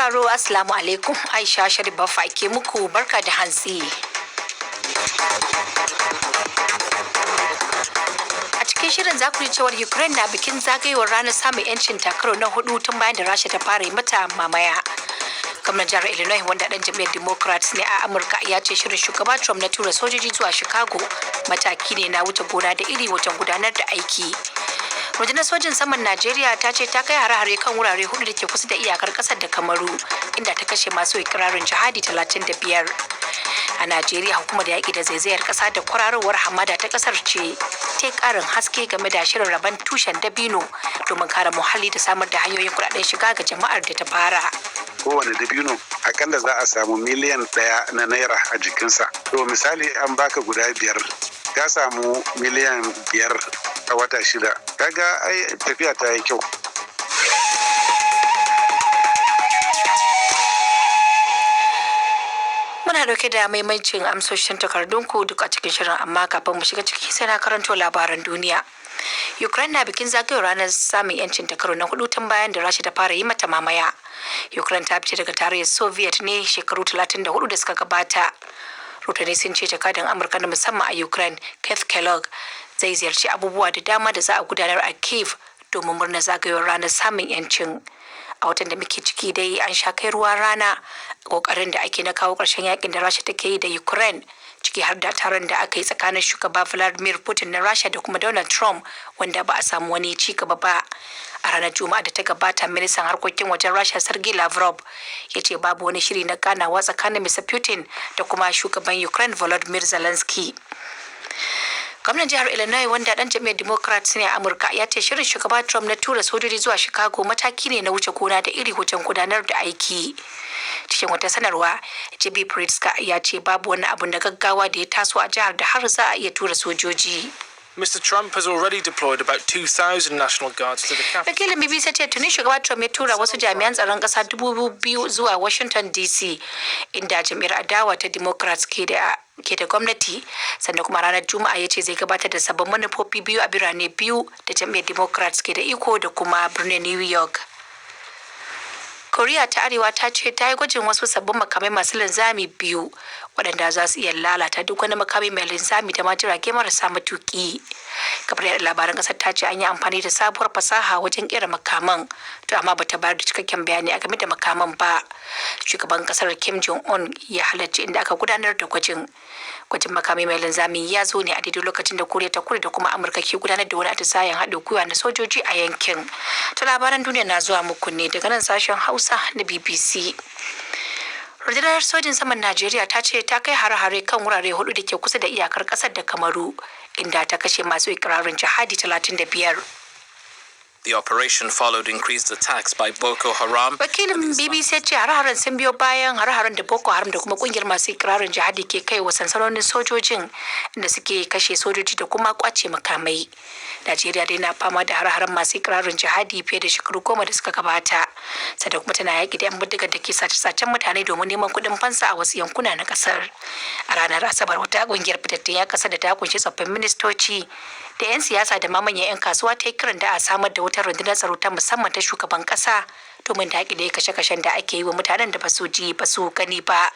sauraro Assalamu alaikum. Aisha Sharif Baffa ke muku barka da hantsi. A cikin shirin za ku ji cewar Ukraine na bikin zagayowar ranar samun 'yancin takaro na 4 tun bayan da Rasha ta fara yi mata mamaya. Gwamnan jihar Illinois wanda dan jam'iyyar Democrats ne a Amurka ya ce shirin shugaba Trump na tura sojoji zuwa Chicago mataki ne na wuce gona da iri wajen gudanar da aiki. Rundunar sojin saman Najeriya ta ce ta kai hare-hare kan wurare 4 da ke kusa da iyakar kasar da Kamaru, inda ta kashe masu ikirarin jihadi 35. A Najeriya, hukumar yaƙi da zaizayar ƙasa da kwararowar hamada ta ƙasar ce ta ƙarin haske game da shirin rabon tushen dabino domin kare muhalli da samar da hanyoyin kuɗaɗen shiga ga jama'ar da ta fara. Kowane dabino akalla za a samu miliyan 1 na naira a jikinsa. To misali an baka guda 5, ka samu miliyan 5 a wata 6. Kaga ai tafiya ta yi kyau. Muna dauke da maimaicin amsoshin takardunku duk a cikin shirin, amma kafin mu shiga ciki sai na karanto labaran duniya. Ukraine na bikin zagayowar ranar samun 'yancin takaro na 4 tun bayan da Rasha ta fara yi mata mamaya. Ukraine ta fice daga tarayyar Soviet ne shekaru 34 da suka gabata. Rotani sun ce jakadan Amurka na musamman a Ukraine, Keith Kellogg, zai ziyarci abubuwa da dama da za a gudanar a Kyiv domin murnar zagayowar ranar samun 'yancin. A watan da muke ciki dai an sha kai ruwa rana kokarin da ake na kawo ƙarshen yakin da Rasha take yi da Ukraine, ciki har da taron da aka yi tsakanin shugaba Vladimir Putin na Rasha da kuma Donald Trump, wanda ba a samu wani ci gaba ba. A ranar Juma'a da ta gabata, ministan harkokin wajen Rasha Sergei Lavrov ya ce babu wani shiri na ganawa tsakanin Mr. Putin da kuma shugaban Ukraine Volodymyr Zelensky. Gwamnan jihar Illinois wanda dan jam'iyyar Democrats ne a Amurka ya ce shirin shugaba Trump na tura sojoji zuwa Chicago mataki ne na wuce gona da iri wajen gudanar da aiki. Cikin wata sanarwa, J.B. Pritzker ya ce babu wani abu na gaggawa da ya taso a jihar da har za a iya tura sojoji. Mr. Trump has already deployed about 2,000 National Guards to the capital. Wakilin BBC ce tuni shugaba Trump ya tura wasu jami'an tsaron ƙasa 2,000 zuwa Washington DC, inda jam'iyyar adawa ta Democrats ke da gwamnati, sannan kuma ranar Juma'a ya ce zai gabatar da sabbin manufofi biyu a birane biyu da jam'iyyar Democrats ke da iko da kuma birnin New York. Koriya ta Arewa ta ce ta yi gwajin wasu sabbin makamai masu linzami biyu waɗanda za su iya lalata duk wani makami mai linzami da ma jirage marasa matuƙi. Kafar yada labaran ƙasar ta ce an yi amfani da sabuwar fasaha wajen ƙera makaman, to amma bata bayar da cikakken bayani a game da makaman ba. Shugaban ƙasar Kim Jong-un ya halarci inda aka gudanar da gwajin. Gwajin makami mai linzami ya zo ne a daidai lokacin da Koriya ta Kudu da kuma Amurka ke gudanar da wani atisayen haɗin gwiwa na sojoji a yankin. To labaran duniya na zuwa muku ne daga nan sashen Hausa na BBC. Rundunar sojin saman Najeriya ta ce ta kai hare-hare kan wurare 4 da ke kusa da iyakar ƙasar da Kamaru, inda ta kashe masu ikirarin jihadi 35. The operation followed increased attacks by Boko Haram. Wakilin BBC ya ce hare-haren sun biyo bayan hare-haren da Boko Haram da kuma kungiyar masu ikirarin jihadi ke kai wa sansanonin sojojin, inda suke kashe sojoji da kuma kwace makamai. Najeriya dai na fama da hare-haren masu ikirarin jihadi fiye da shekaru 10 da suka gabata, sannan kuma tana yaƙi da 'yan bindigar da ke sace-sacen mutane domin neman kuɗin fansa a wasu yankuna na ƙasar. A ranar Asabar, wata ƙungiyar fitattun ya ƙasar da ta kunshi tsoffin ministoci da 'yan siyasa da manyan 'yan kasuwa ta yi kiran da a samar da wutar rundunar tsaro ta musamman ta shugaban ƙasa domin daƙile kashe-kashen da ake yi wa mutanen da ba su ji ba su gani ba.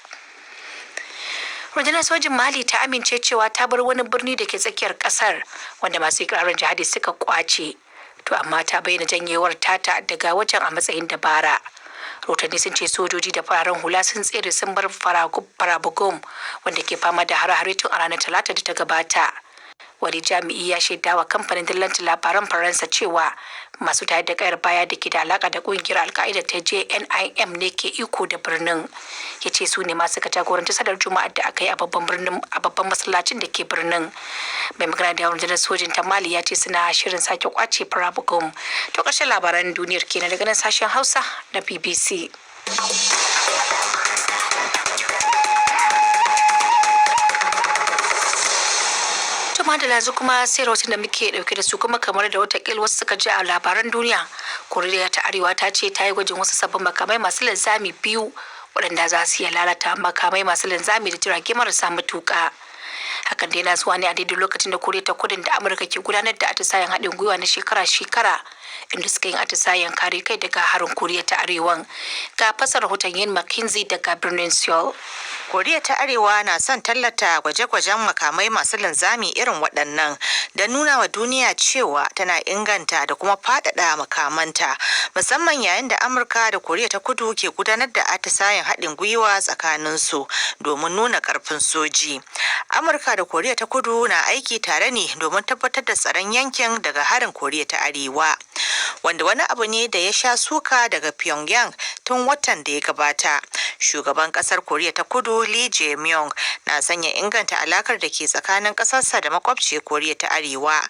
Rundunar sojin Mali ta amince cewa ta bar wani birni da ke tsakiyar ƙasar wanda masu ikirarin jihadi suka kwace, to amma ta bayyana janyewar tata daga wajen a matsayin dabara. Rotanni sun ce sojoji da fararen hula sun tsere sun bar Farabugum wanda ke fama da hare-hare tun a ranar Talata da ta gabata. Wani jami'i ya shaidawa kamfanin dillancin labaran Faransa cewa masu tayar da kayar baya da ke da alaka da kungiyar Al-Qaeda ta JNIM ne ke iko da birnin. Ya ce su ne masu ka jagoranci sadar Juma'ar da aka yi a babban masallacin da ke birnin. Mai magana da rundunar sojin ta Mali ya ce suna shirin sake kwace Farabugum. To ƙarshen labaran duniyar kenan daga nan sashen Hausa na BBC. da yanzu kuma sai rahoton da muke dauke da su kuma kamar da watakila wasu suka ji a labaran duniya. Koriya ta Arewa ta ce ta yi gwajin wasu sabbin makamai masu linzami biyu waɗanda za su iya lalata makamai masu linzami da jirage marasa matuƙa. Hakan dai na zuwa ne a daidai lokacin da Koriya ta Kudun da Amurka ke gudanar da atisayen haɗin gwiwa na shekara-shekara, inda suka yin atisayen kare kai daga harin Koriya ta Arewan. Ga fasar rahoton Yin McKinsey daga birnin Seoul. Koriya ta Arewa na son tallata gwaje-gwajen makamai masu linzami irin waɗannan da nuna wa duniya cewa tana inganta da kuma faɗaɗa makamanta, musamman yayin da Amurka da Koriya ta Kudu ke gudanar da atisayen haɗin gwiwa tsakaninsu domin nuna ƙarfin soji. Amurka da Koriya ta Kudu na aiki tare ne domin tabbatar da tsaron yankin daga harin Koriya ta Arewa, wanda wani abu ne da ya sha suka daga Pyongyang tun watan da ya gabata. Shugaban ƙasar Koriya ta Kudu Lee Jae-myung na sanya inganta alakar da ke tsakanin ƙasarsa da makwabciyar Koriya ta Arewa.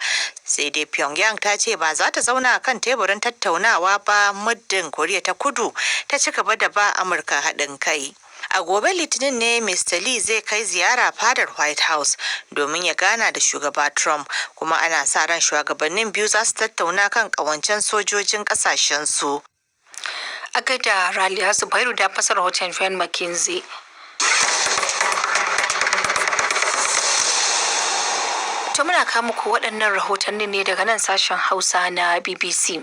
Sai dai Pyongyang ta ce ba za ta zauna kan teburin tattaunawa ba muddin Koriya ta Kudu ta ci gaba da ba Amurka haɗin kai. A gobe Litinin ne Mr. Lee zai kai ziyara fadar White House domin ya gana da shugaba Trump, kuma ana sa ran shugabannin biyu za su tattauna kan ƙawancen sojojin ƙasashensu. A gaida Raliya Zubairu da fasar rahoton Yin McKinsey. To muna kawo muku waɗannan rahotanni ne daga nan sashen Hausa na BBC.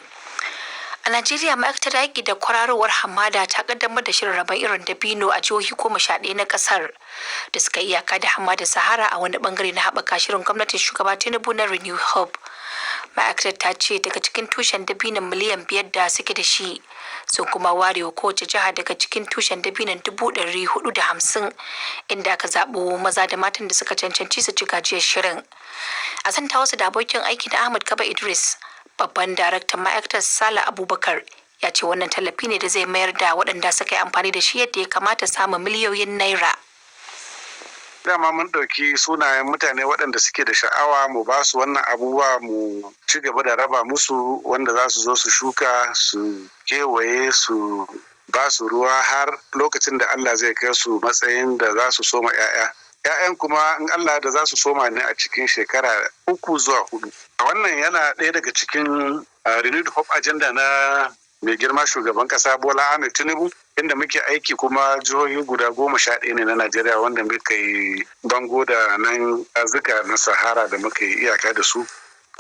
A Najeriya, ma'aikatar yaƙi da kwararowar hamada ta ƙaddamar da shirin rabon irin dabino a jihohi 11 na ƙasar da suka iyaka da hamada Sahara a wani bangare na haɓaka shirin gwamnatin shugaba Tinubu na Renew Hope. Ma'aikatar ta ce daga cikin tushen dabinon miliyan 5 da suke da shi, sun kuma ware wa kowace jiha daga cikin tushen dabinon 450, inda aka zaɓo maza da matan da suka cancanci su ci gajiyar shirin. A santa wasu da abokin aiki na Ahmad Kaba Idris, babban daraktan ma'aikatar Sala Abubakar ya ce wannan tallafi ne da zai mayar da waɗanda suka yi amfani da shi yadda ya kamata samun miliyoyin naira. Dama mun ɗauki sunayen mutane waɗanda suke da sha'awa mu ba su wannan abubuwa mu ci gaba da raba musu, wanda za su zo su shuka, su kewaye, su ba su ruwa har lokacin da Allah zai kai su matsayin da za su soma 'ya'ya. 'Ya'yan kuma in Allah da za su soma ne a cikin shekara 3 zuwa 4. Wannan yana ɗaya daga cikin Renewed Hope Agenda na mai girma shugaban ƙasa Bola Ahmed Tinubu, inda muke aiki kuma jihohi guda 11 ne na Najeriya wanda muka yi bango da nan azuka na Sahara da muka yi iyaka da su.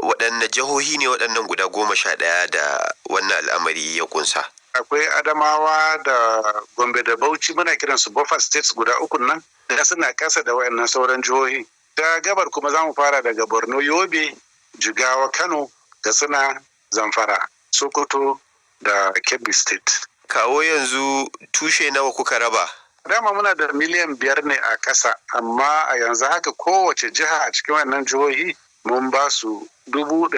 Waɗanne jihohi ne waɗannan guda 11 da wannan al'amari ya kunsa? Akwai Adamawa da Gombe da Bauchi, muna kiransu buffer states guda 3 nan, da suna kasa da wayannan sauran jihohi. Ta gabar kuma za mu fara daga Borno, Yobe, Jigawa, Kano, Katsina, Zamfara, Sokoto da Kebbi State. Kawo yanzu tushe nawa kuka raba? Dama muna da miliyan 5 ne a ƙasa, amma a yanzu haka kowace jiha a cikin wannan jihohi mun ba su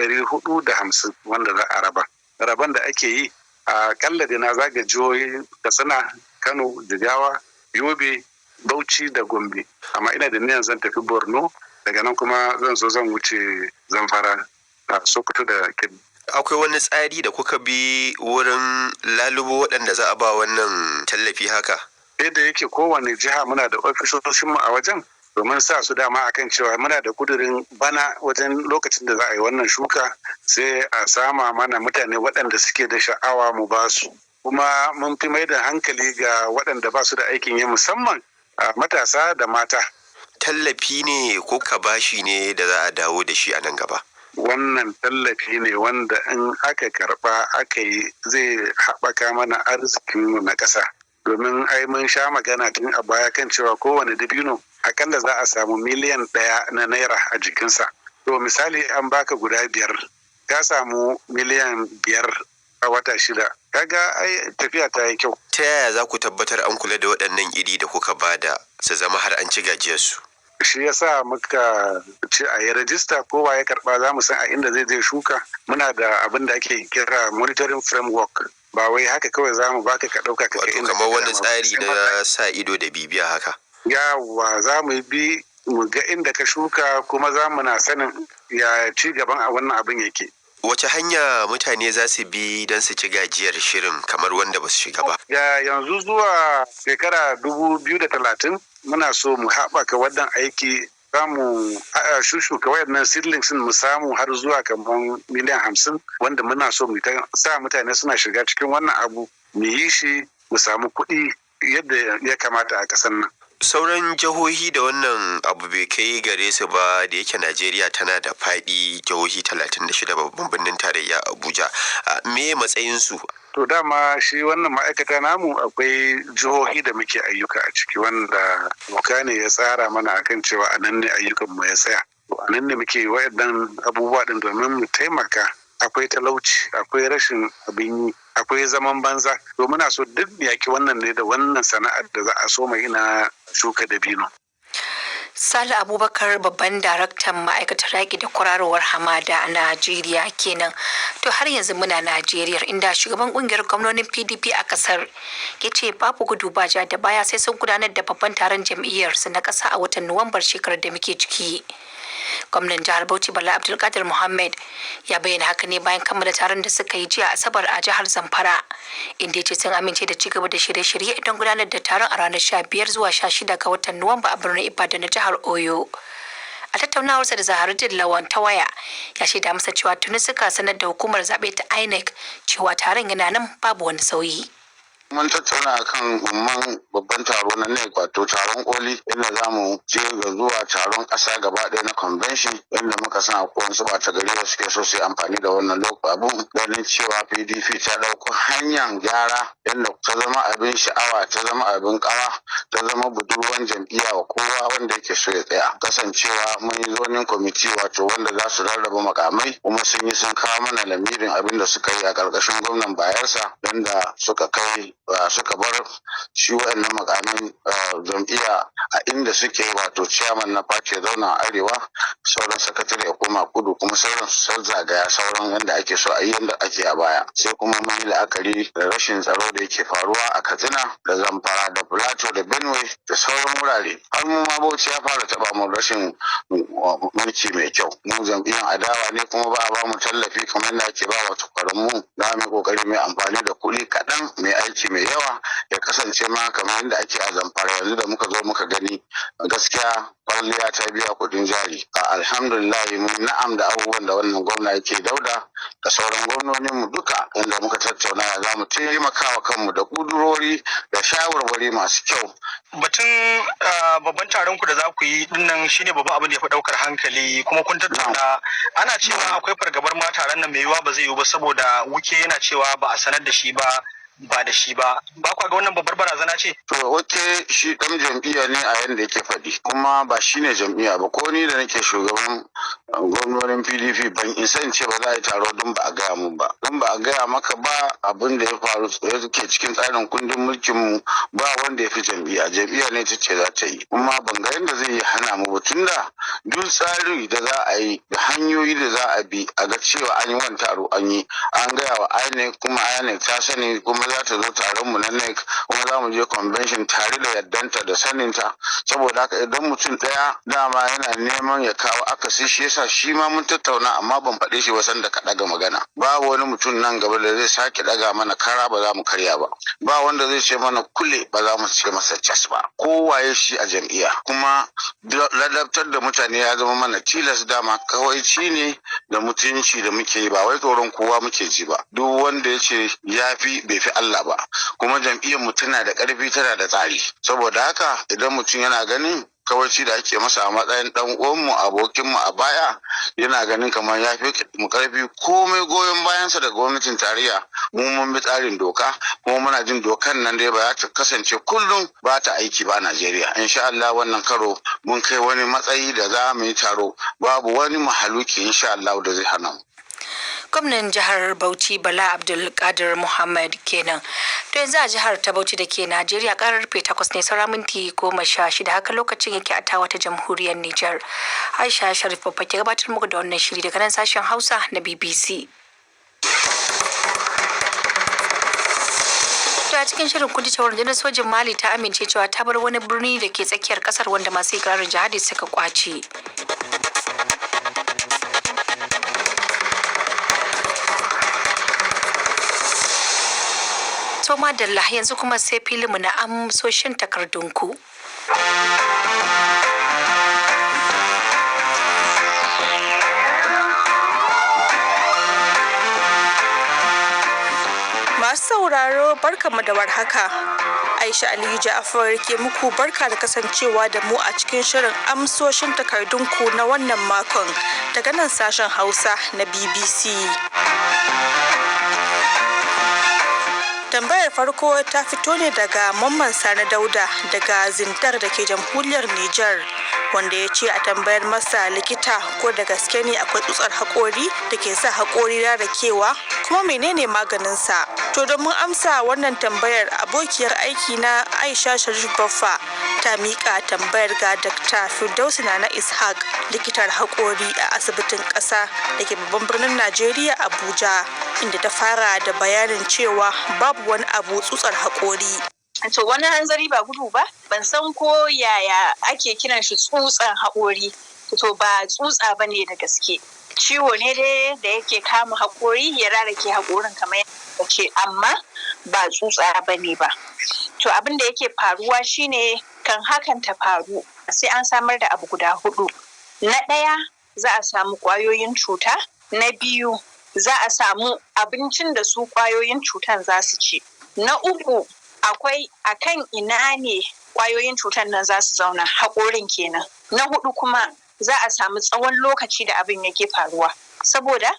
450 wanda za a raba. Raban da ake yi a kalla da na zaga jihohi Katsina, Kano, Jigawa, Yobe, Bauchi da Gombe. Amma ina da niyan zan tafi Borno, daga nan kuma zan wuce Zamfara, Sokoto da Kebbi. Akwai wani tsari da kuka bi wurin lalubo waɗanda za a ba wannan tallafi haka? Da yake kowane jiha muna da ofisoshinmu a wajen, domin sa su dama akan cewa muna da kudurin bana wajen lokacin da za a yi wannan shuka, sai a sama mana mutane waɗanda suke da sha'awa mu ba su. Kuma mun fi mai da hankali ga waɗanda ba su da aikin yi, musamman matasa da mata. Tallafi ne ko ka bashi ne da za a dawo da shi a nan gaba? Wannan tallafi ne wanda in aka karba aka yi zai haɓaka mana arzikinmu na ƙasa. Domin ai mun sha magana tun a baya kan cewa kowane dabino akalla za a samu miliyan 1 na naira a jikinsa. To misali an baka guda 5, ka samu miliyan 5 a wata 6. Kaga ai tafiya ta yi kyau. Ta yaya za ku tabbatar an kula da waɗannan iri da kuka bada su zama har an ci gajiyarsu? Shi yasa muka ce a yi rajista, kowa ya karba za mu san a inda zai shuka. Muna da abin da ake kira monitoring framework, ba wai haka kawai za mu baka ka ɗauka ka inda kamar wani tsari na sa ido da bibiya haka. Yawa, za mu bi mu ga inda ka shuka, kuma za mu na sanin ya ci gaban a wannan abin yake. Wace hanya mutane za su bi don su ci gajiyar shirin kamar wanda ba su shiga ba? Yanzu zuwa shekara 2030 muna so mu haɓaka wannan aiki, za mu shushuka wayannan seedlings mu samu har zuwa kamar miliyan 50, wanda muna so mu sa mutane suna shiga cikin wannan abu, mu yi shi mu samu kuɗi yadda ya kamata a ƙasar nan. sauran jihohi da wannan abu bai kai gare su ba da yake Najeriya tana da faɗi jihohi 36 babban birnin tarayya Abuja. Me matsayinsu? To dama shi wannan ma'aikata namu akwai jihohi da muke ayyuka a ciki wanda doka ne ya tsara mana akan cewa a nan ne ayyukan mu ya tsaya. To a nan ne muke waɗannan abubuwa din domin mu taimaka. Akwai talauci, akwai rashin abin yi, akwai zaman banza. To muna so duk yaki wannan ne da wannan sana'ar da za a so mai na shuka dabino. Sale Abubakar babban daraktan ma'aikatar yaƙi da kwararowar hamada a Najeriya kenan. To har yanzu muna Najeriya inda shugaban ƙungiyar gwamnonin PDP a ƙasar ya ce babu gudu ba ja da baya sai sun gudanar da babban taron jam'iyyarsu na ƙasa a watan Nuwambar shekarar da muke ciki. Gwamnan jihar Bauchi Bala Abdulkadir Muhammad ya bayyana haka ne bayan kammala taron da suka yi jiya Asabar a jihar Zamfara, inda ya ce sun amince da ci gaba da shirye-shirye don gudanar da taron a ranar 15 zuwa 16 ga watan Nuwamba a birnin Ibadan na jihar Oyo. A tattaunawarsa da Zaharuddin Lawan ta waya ya shaida masa cewa tuni suka sanar da hukumar zaɓe ta INEC cewa taron yana nan babu wani sauyi. Mun tattauna akan babban taro na NEC wato taron koli inda za mu je ga zuwa taron ƙasa gaba ɗaya na convention inda muka san akwai wasu ɓata gari da suke so su yi amfani da wannan abun ganin cewa PDP ta ɗauko hanyar gyara yadda ta zama abin sha'awa, ta zama abin ƙawa, ta zama budurwan jam'iyya wa kowa wanda yake so ya tsaya. Kasancewa mun yi zonin kwamiti wato wanda za su rarraba makamai kuma sun kawo mana lamirin abin da suka yi a ƙarƙashin gwamnan Bayelsa yadda suka bar shi wa'annan makamin jam'iyya a inda suke wato chairman na party ya zauna a arewa, sauran sakatare ya koma kudu, kuma sauran su zagaya sauran yadda ake so a yi yadda ake a baya. Sai kuma mun yi la'akari da rashin tsaro da yake faruwa a Katsina da Zamfara da Plateau da Benue da sauran wurare. Har mu ma Bauchi ya fara taba mu rashin mulki mai kyau. Mu jam'iyyan adawa ne kuma ba a ba mu tallafi kamar yadda ake ba wa tukwaran mu. Za mu yi kokari mai amfani da kuɗi kaɗan mai aiki mai yawa ya kasance ma kamar yadda ake a Zamfara yanzu da muka zo muka gani gaskiya kwalliya ta biya kuɗin jari. Alhamdulillah mun na'am da abubuwan da wannan gwamna yake Dauda da sauran gwamnonin mu duka inda muka tattauna za mu taimakawa kanmu da kudurori da shawarwari masu kyau. Batun babban taron ku da za ku yi dinnan shine babban abin da ya fi daukar hankali, kuma kun tattauna ana cewa akwai fargabar ma taron nan mai yiwuwa ba zai yiwu ba saboda wuke yana cewa ba a sanar da shi ba da shi ba kwa ga wannan babbar barazana ce? To wake shi dan jam'iyya ne a yanda yake faɗi, kuma ba shi ne jam'iyya ba. Ko ni da nake shugaban gwamnonin PDP ban isa in ce ba za a yi taro don ba a gaya mun ba. Don ba a gaya maka ba abin da ya faru yake cikin tsarin kundin mulkin mu ba wanda ya fi jam'iyya. Jam'iyya ne ta ce za ta yi, kuma ban ga yadda zai yi hana mu ba, tunda duk tsari da za a yi da hanyoyi da za a bi a ga cewa an yi wani taro an yi, an gaya wa INEC kuma INEC ta sani kuma za ta zo taron mu na NEC kuma za mu je convention tare da yaddanta da saninta. Saboda haka idan mutum ɗaya dama yana neman ya kawo akasi, shi yasa shi ma mun tattauna amma ban faɗe shi ba sanda ka ɗaga magana. Babu wani mutum nan gaba da zai sake ɗaga mana kara ba za mu karya ba. Ba wanda zai ce mana kule ba za mu ce masa cas ba. Kowaye shi a jam'iyya, kuma ladabtar da mutane ya zama mana tilas. Dama kawai ci ne da mutunci da muke yi, ba wai tsoron kowa muke ji ba. Duk wanda ya ce ya fi bai fi Allah ba, kuma jam'iyyar mu tana da ƙarfi, tana da tsari. Saboda haka idan mutum yana ganin kawaici da ake masa a matsayin dan uwanmu abokinmu a baya yana ganin kamar ya fi mu karfi, komai goyon bayansa da gwamnatin tarayya mu mun bi tsarin doka, kuma muna jin dokan nan dai ba za ta kasance kullum ba ta aiki ba a Najeriya. Insha Allah wannan karo mun kai wani matsayi da za mu yi taro babu wani mahaluki insha Allah da zai hana mu. Gwamnan jihar Bauchi Bala Abdulkadir Muhammad kenan. To yanzu a jihar ta Bauchi da ke Najeriya karfe 8 ne saura minti 16, haka lokacin yake a tawa ta jamhuriyar Nijar. Aisha Sharif babba ke gabatar muku da wannan shiri daga nan sashen Hausa na BBC. A cikin shirin kun ji cewa rundunar sojin Mali ta amince cewa ta bar wani birni da ke tsakiyar kasar wanda masu ikirarin jihadi suka kwace. To madalla yanzu kuma sai filinmu na amsoshin takardunku. Masu sauraro barkamu da warhaka. Aisha Aliyu Ja'afar ke muku barka da kasancewa da mu a cikin shirin amsoshin takardunku na wannan makon daga nan sashen Hausa na BBC. Tambayar farko ta fito ne daga Mamman Sani Dauda daga Zindar da ke jamhuriyar Nijar, wanda ya ce a tambayar masa likita ko da gaske ne akwai tsutsar haƙori da ke sa haƙori rarrakewa, kuma menene maganinsa. To domin amsa wannan tambayar, abokiyar aiki na Aisha Sharif Baffa ta miƙa tambayar ga Dr. Firdausi Nana Ishaq, likitar haƙori a asibitin ƙasa da ke babban birnin Najeriya Abuja, inda ta fara da bayanin cewa babu wani abu tsutsar haƙori. To wani hanzari ba gudu ba, ban san ko yaya ake kiran shi tsutsan haƙori. To ba tsutsa ba ne da gaske. Ciwo ne dai da yake kama haƙori ya rarrake haƙorin kamar yadda ce, amma ba tsutsa ba ne ba. To abin da yake faruwa shine kan hakan ta faru sai an samar da abu guda 4. Na ɗaya za a samu ƙwayoyin cuta, na biyu za a samu abincin da su ƙwayoyin cutan za su ci. Na uku akwai akan ina ne ƙwayoyin cutan nan za su zauna, haƙorin kenan. Na 4 kuma za a samu tsawon lokaci da abin yake faruwa, saboda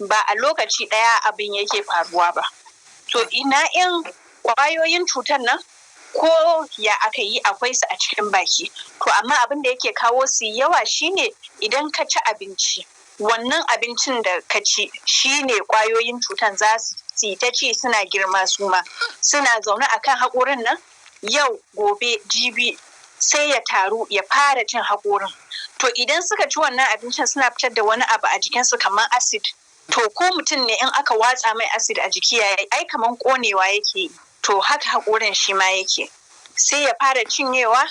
ba a lokaci ɗaya abin yake faruwa ba. To ina in ƙwayoyin cutan nan ko ya aka yi akwai su a cikin baki. To amma abin da yake kawo su yawa shine idan ka ci abinci, wannan abincin da ka ci shine ƙwayoyin cutan za su ta ci suna girma su ma, suna zaune akan haƙorin nan yau gobe jibi sai ya taru ya fara cin haƙorin. To idan suka ci wannan abincin suna fitar da wani abu a jikinsu kamar acid. To ko mutum ne in aka watsa mai acid a jiki ai kamar ƙonewa yake yi. To haka haƙorin shi ma yake. Sai ya fara cinyewa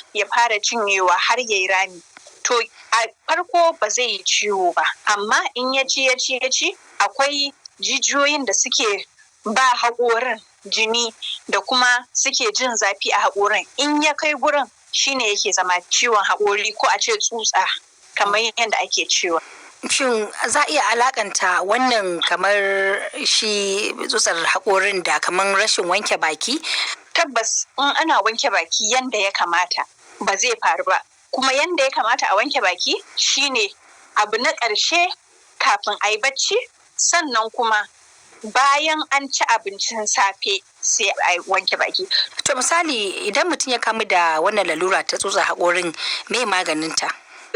har ya yi rami. To a farko ba zai yi ciwo ba, amma in ya ci akwai jijiyoyin da suke ba haƙorin jini da kuma suke jin zafi a haƙorin. In ya kai gurin shine yake zama ciwon haƙori ko a ce tsutsa kamar yadda ake cewa. Shin za a iya alakanta wannan kamar shi tsutsar haƙorin da kamar rashin wanke baki? Tabbas in ana wanke baki yanda ya kamata ba zai faru ba. Kuma yanda ya kamata a wanke baki shine abu na ƙarshe kafin a yi bacci, sannan kuma bayan an ci abincin safe sai a wanke baki. To misali idan mutum ya kamu da wannan lalura ta tsutsar haƙorin, me maganinta?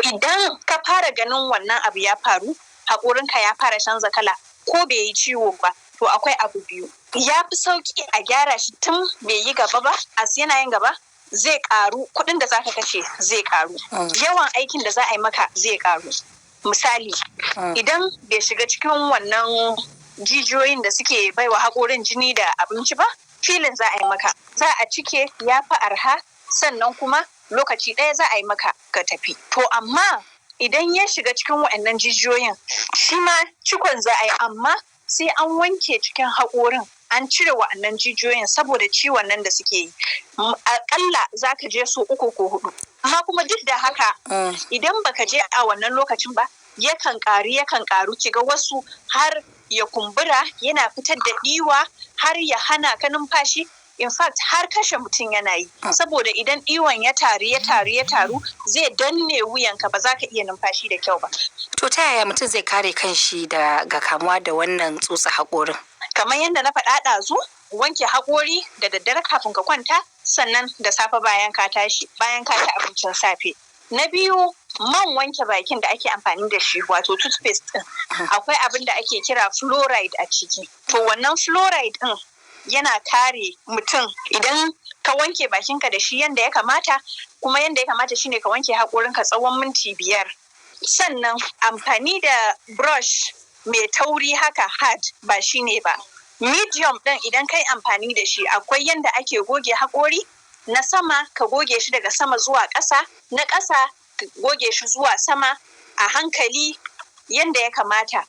Idan ka fara ganin wannan abu ya faru, haƙorinka ya fara canza kala ko bai yi ciwo ba, to akwai abu biyu. Ya fi sauki a gyara shi tun bai yi gaba ba, yana yin gaba zai ƙaru, kuɗin da za ka kashe zai ƙaru, yawan aikin da za a yi maka zai ƙaru. Misali, idan bai shiga cikin wannan jijiyoyin da suke baiwa haƙorin jini da abinci ba, filin za a yi maka, za a cike ya fi arha, sannan kuma lokaci ɗaya za a yi maka ka tafi. To amma idan ya shiga cikin waɗannan jijiyoyin, shi ma cikon za a yi, amma sai an wanke cikin haƙorin, an cire waɗannan jijiyoyin saboda ciwon nan da suke yi. Aƙalla za ka je so 3 ko 4. Amma kuma duk da haka idan baka je a wannan lokacin ba, yakan ƙaru kiga wasu har ya kumbura, yana fitar da ɗiwa, har ya hana ka numfashi. In fact har kashe mutum yana yi, saboda idan ɗiwon ya taru zai danne wuyanka, ba za ka iya numfashi da kyau ba. To ta yaya mutum zai kare kanshi daga kamuwa da wannan tsutsa haƙorin? Kamar yadda na faɗa ɗazu, wanke haƙori da daddare kafin ka kwanta, sannan da safe bayan ka tashi, bayan ka ci abincin safe. Na biyu, man wanke bakin da ake amfani da shi, wato toothpaste ɗin, akwai abin da ake kira fluoride a ciki. To wannan fluoride ɗin yana kare mutum idan ka wanke bakinka da shi yanda ya kamata, kuma yanda ya kamata shine ka wanke haƙorinka tsawon minti 5. Sannan amfani da brush mai tauri haka hard ba shine ba. Medium ɗin idan kai amfani da shi, akwai yanda ake goge haƙori, na sama ka goge shi daga sama zuwa ƙasa, na ƙasa ka goge shi zuwa sama a hankali yanda ya kamata.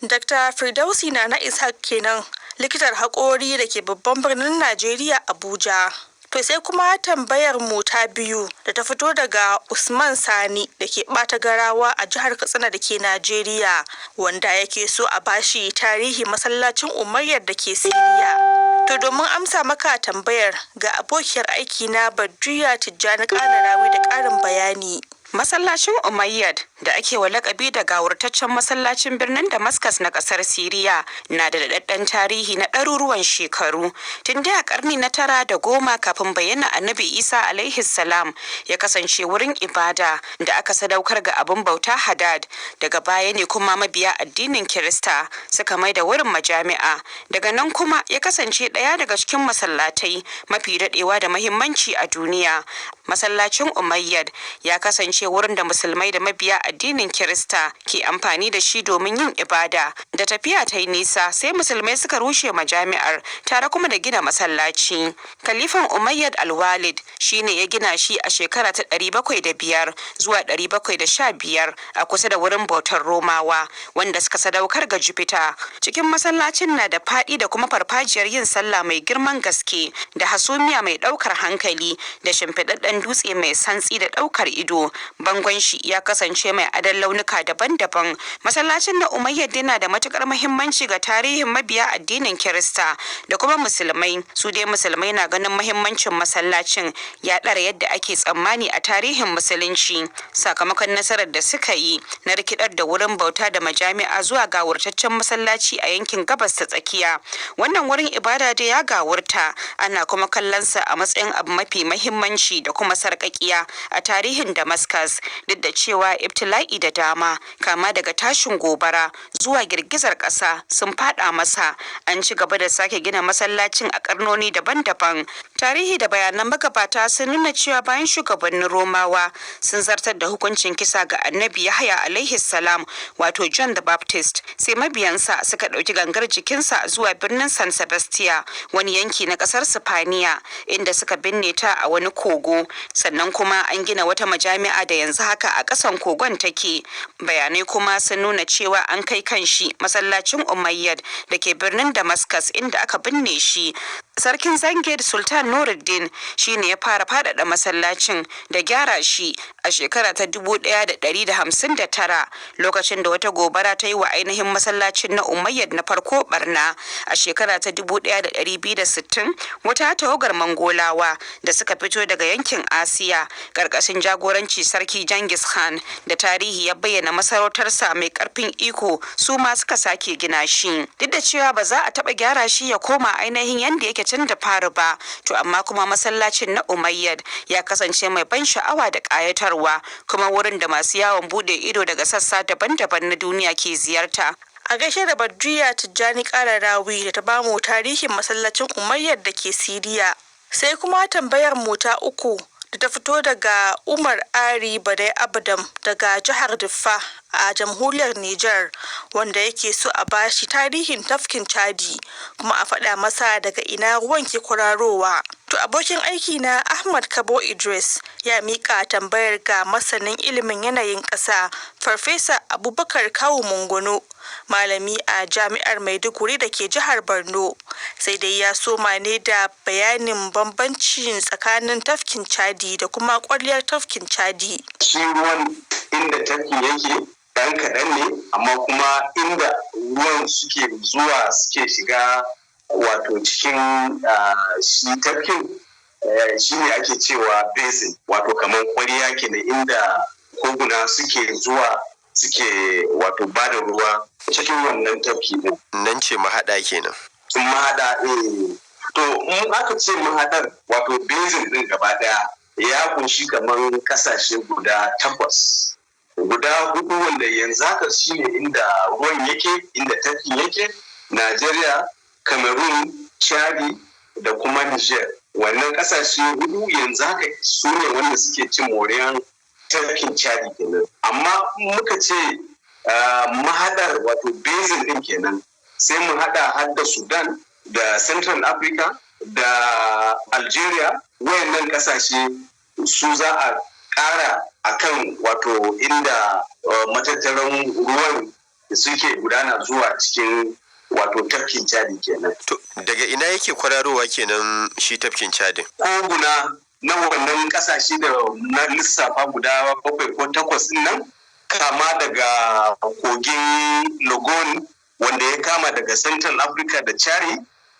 Dr. Firdausi Nana Ishaq kenan, likitar haƙori da ke babban birnin Najeriya Abuja. To sai kuma tambayar mu ta biyu da ta fito daga Usman Sani da ke ɓata garawa a jihar Katsina da ke Najeriya, wanda yake so a bashi tarihi masallacin Umayyar da ke Siriya. To domin amsa maka tambayar ga abokiyar aiki na Badriya Tijjani Kalarawi da ƙarin bayani. Masallacin Umayyad da ake wa lakabi da gawurtaccen masallacin birnin Damascus na kasar Siriya na da daɗaɗɗen tarihi na ɗaruruwan shekaru. Tun da a ƙarni na 9 da 10 kafin bayyana Annabi Isa alaihi salam ya kasance wurin ibada da aka sadaukar ga abin bauta Hadad. Daga baya ne kuma mabiya addinin Kirista suka mai da wurin majami'a. Daga nan kuma ya kasance ɗaya daga cikin masallatai mafi daɗewa da muhimmanci a duniya. Masallacin Umayyad ya kasance wurin da musulmai da mabiya addinin Kirista ke amfani da shi domin yin ibada. Da tafiya ta yi nisa sai musulmai suka rushe majami'ar tare kuma da gina masallaci. Khalifan Umayyad al-Walid shine ya gina shi a shekara ta 705 zuwa 715 a kusa da wurin bautar Romawa wanda suka sadaukar ga Jupiter. Cikin masallacin na da faɗi da kuma farfajiyar yin sallah mai girman gaske da hasumiya mai ɗaukar hankali da shimfiɗaɗɗen dutse mai santsi da ɗaukar ido. Bangon shi ya kasance mai adon launuka daban-daban. Masallacin na Umayyad yana da matukar muhimmanci ga tarihin mabiya addinin Kirista da kuma musulmai. Su dai musulmai na ganin muhimmancin masallacin ya ɗara yadda ake tsammani a tarihin musulunci sakamakon nasarar da suka yi na rikidar da wurin bauta da majami'a zuwa gawurtaccen masallaci a yankin gabas ta tsakiya. Wannan wurin ibada da ya gawurta ana kuma kallonsa a matsayin abu mafi muhimmanci da kuma sarƙaƙiya a tarihin Damascus, duk da cewa ibtila'i da dama kama daga tashin gobara zuwa girgizar ƙasa sun fada masa. An ci gaba da sake gina masallacin a karnoni daban-daban. Tarihi da bayanan magabata sun nuna cewa bayan shugabannin Romawa sun zartar da hukuncin kisa ga Annabi Yahya alaihi salam wato John the Baptist, sai mabiyansa suka ɗauki gangar jikinsa zuwa birnin San Sebastian, wani yanki na ƙasar Sifaniya, inda suka binne ta a wani kogo. Sannan kuma an gina wata majami'a da yanzu haka a ƙasan kogon take. Bayanai kuma sun nuna cewa an kai kan shi masallacin Umayyad da ke birnin Damascus inda aka binne shi. Sarkin Zanged Sultan Nuruddin shi ne ya fara faɗaɗa masallacin da gyara shi a shekara ta 1159 lokacin da wata gobara ta yi wa ainihin masallacin na Umayyad na farko barna. A shekara ta 1260 wata tawagar Mangolawa da suka fito daga yankin Asiya ƙarƙashin jagoranci Sarki Genghis Khan da tarihi ya bayyana masarautarsa mai ƙarfin iko su ma suka sake gina shi. Duk da cewa ba za a taɓa gyara shi ya koma ainihin yanda yake tun da fari ba, to amma kuma masallacin na Umayyad ya kasance mai ban sha'awa da ƙayatarwa kuma wurin da masu yawon bude ido daga sassa daban-daban na duniya ke ziyarta. A gaishe da Badriya Tijjani Kalarawi da ta bamu tarihin masallacin Umayyad da ke Siriya. Sai kuma tambayar mu ta uku da ta fito daga Umar Ari Badai Abdam daga jihar Diffa a jamhuriyar Nijar, wanda yake so a bashi tarihin tafkin Chadi kuma a faɗa masa daga ina ruwan ke kwararowa. To abokin aiki na Ahmad Kabo Idris ya mika tambayar ga masanin ilimin yanayin ƙasa Farfesa Abubakar Kawu Mungono, malami a jami'ar Maiduguri da ke jihar Borno. Sai dai ya soma ne da bayanin bambancin tsakanin tafkin Chadi da kuma ƙwaryar tafkin Chadi. Shi ruwan inda tafkin yake ɗan kaɗan ne, amma kuma inda ruwan suke zuwa suke shiga wato cikin shi tafkin shi ne ake cewa basin, wato kamar ƙwarya kenan inda koguna suke zuwa suke wato ba da ruwa cikin wannan tafki din. Nan ce mahaɗa kenan. Mahaɗa to in aka ce mahaɗar wato basin din gaba ɗaya ya kunshi kamar ƙasashe guda 8. Guda 4 wanda yanzu haka shi ne inda ruwan yake, inda tafkin yake: Najeriya, Cameroon, Chadi da kuma Niger. Wannan ƙasashe 4 yanzu haka su ne wanda suke cin moriyan tafkin Chadi kenan. Amma muka ce mahadar wato basin din kenan, sai mu hada har da Sudan da Central Africa da Algeria. Wayannan kasashe su za a ƙara akan wato inda matattaran ruwan suke gudana zuwa cikin wato tafkin Chadi kenan. To daga ina yake kwararowa kenan shi tafkin Chadi? Koguna na wannan kasashe da na lissafa guda 7 ko 8 din nan, kama daga kogin Logon wanda ya kama daga Central Africa da Chari,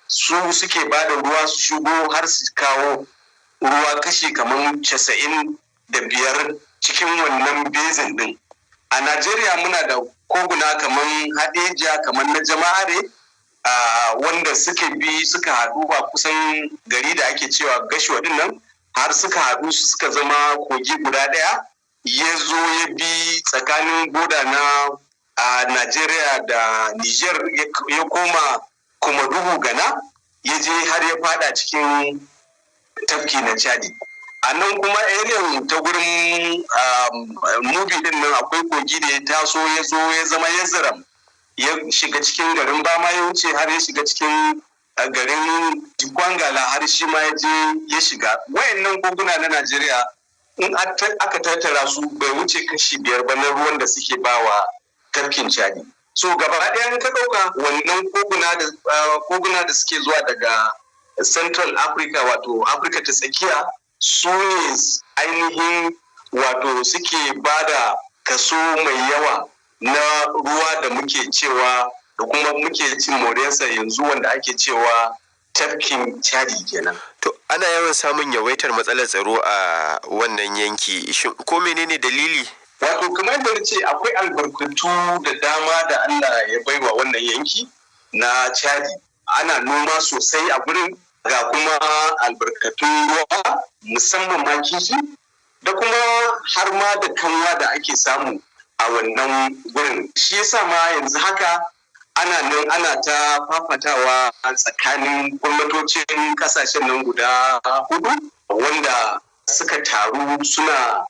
su suke ba da ruwa su shigo har su kawo ruwa kashi kamar 95 cikin wannan basin din. A Najeriya muna da koguna kamar Hadeja, kamar na Jama'are, wanda suka haɗu a kusan gari da ake cewa Gashuwa din nan, har suka haɗu suka zama kogi guda ɗaya, ya zo ya bi tsakanin boda na Najeriya da Niger, ya koma Kumadugu Gana, ya je har ya fada cikin tafki na Chadi. A nan kuma area ta gurin Mubi din nan akwai kogi da ya taso ya zo ya zama Yaziram, ya shiga cikin garin Bama, ya wuce har ya shiga cikin garin Kwangala, har shi ma ya je ya shiga. Wayannan koguna na Najeriya in aka tattara su bai wuce kashi 5 ba na ruwan da suke bawa tafkin Chadi. So gaba ɗaya ka ɗauka wannan koguna da suke zuwa daga Central Africa, wato Africa ta tsakiya, su ne ainihin wato suke bada kaso mai yawa na ruwa da muke cewa da kuma muke cin moriyarsa yanzu, wanda ake cewa tafkin Chadi kenan. To ana yawan samun yawaitar matsalar tsaro a wannan yanki, shin ko menene dalili? Wato kamar da ce akwai albarkatu da dama da Allah ya baiwa wannan yanki na Chadi. Ana noma sosai a gurin, ga kuma albarkatun ruwa musamman ma kifi, da kuma har ma da kanwa da ake samu a wannan gurin. Shi yasa ma yanzu haka ana ta fafatawa tsakanin gwamnatocin kasashen nan guda 4 wanda suka taru suna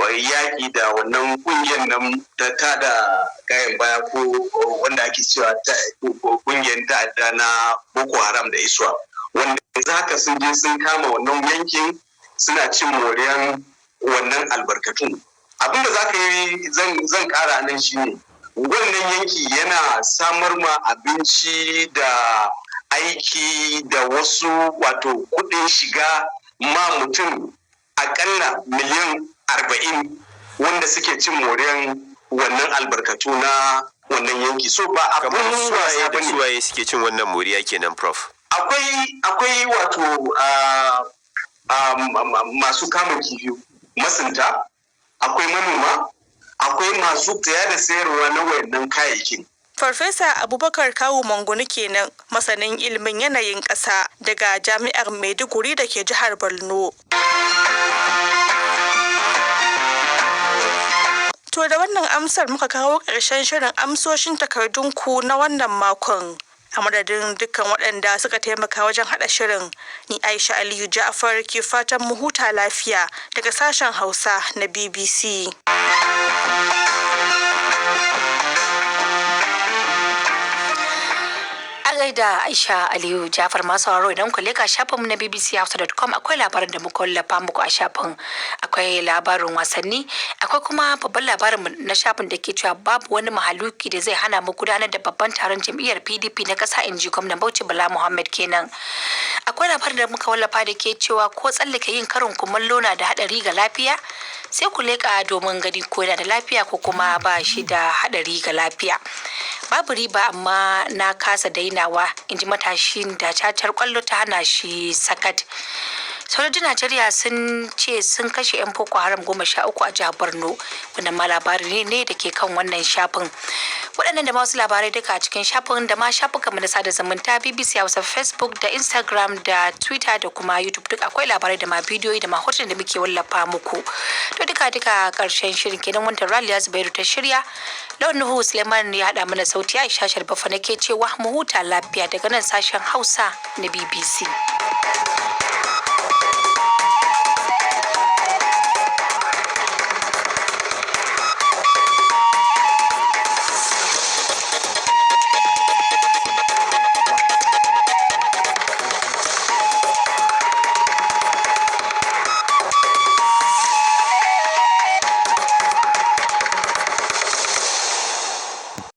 yaƙi da wannan ƙungiyar nan ta da kayan baya, ko wanda ake cewa ƙungiyar ta'adda na Boko Haram da ISWAP, wanda yanzu haka sun je sun kama wannan yankin suna cin moriyan wannan albarkatun. Abin da za ka yi zan ƙara nan shi ne, wannan yanki yana samar ma abinci da aiki da wasu wato kuɗin shiga ma mutum akalla miliyan 40 wanda suke cin moriyan wannan albarkatu na wannan yanki. So ba abin wasa bane. Suwaye suke cin wannan moriya kenan, Prof? Akwai wato masu kamun kifi, masunta, akwai manoma, akwai masu saya da sayarwa na wayannan kayayyakin. Farfesa Abubakar Kawu Mangunu kenan, masanin ilimin yanayin ƙasa daga Jami'ar Maiduguri da ke jihar Borno. To da wannan amsar muka kawo ƙarshen shirin amsoshin takardunku na wannan makon. A madadin dukkan waɗanda suka taimaka wajen haɗa shirin, ni Aisha Aliyu Ja'far ke fatan mu huta lafiya daga sashen Hausa na BBC. Da Aisha Aliyu Jafar, masu sauraro, idan ku leka shafinmu na bbchausa.com akwai labarin da muka wallafa muku a shafin. Akwai labarin wasanni, akwai kuma babban labarin na shafin da ke cewa babu wani mahaluki da zai hana mu gudanar da babban taron jam'iyyar PDP na ƙasa, inji gwamnan Bauchi Bala Muhammad kenan. Akwai labarin da muka wallafa da ke cewa ko tsallake yin karin kumallo na da haɗari ga lafiya, sai ku leka domin gani ko yana da lafiya ko kuma ba shi da haɗari ga lafiya. Babu riba amma na kasa dainawa, in ji matashin da cacar kwallo ta hana shi sakat. Sojojin Najeriya sun ce sun kashe 'yan Boko Haram 13 a jihar Borno. Wannan ma labari ne da ke kan wannan shafin. Waɗannan da masu labarai duka a cikin shafin da ma shafukanmu na sada zumunta BBC Hausa, Facebook da Instagram da Twitter da kuma YouTube, duk akwai labarai da ma bidiyoyi da ma hotunan da muke wallafa muku. To duka ƙarshen shirin kenan wanda Raliya Zubairu ta shirya. Lawan Nuhu Suleiman ya haɗa mana sauti, Aisha Sharbafa nake cewa mu huta lafiya daga nan sashen Hausa na BBC.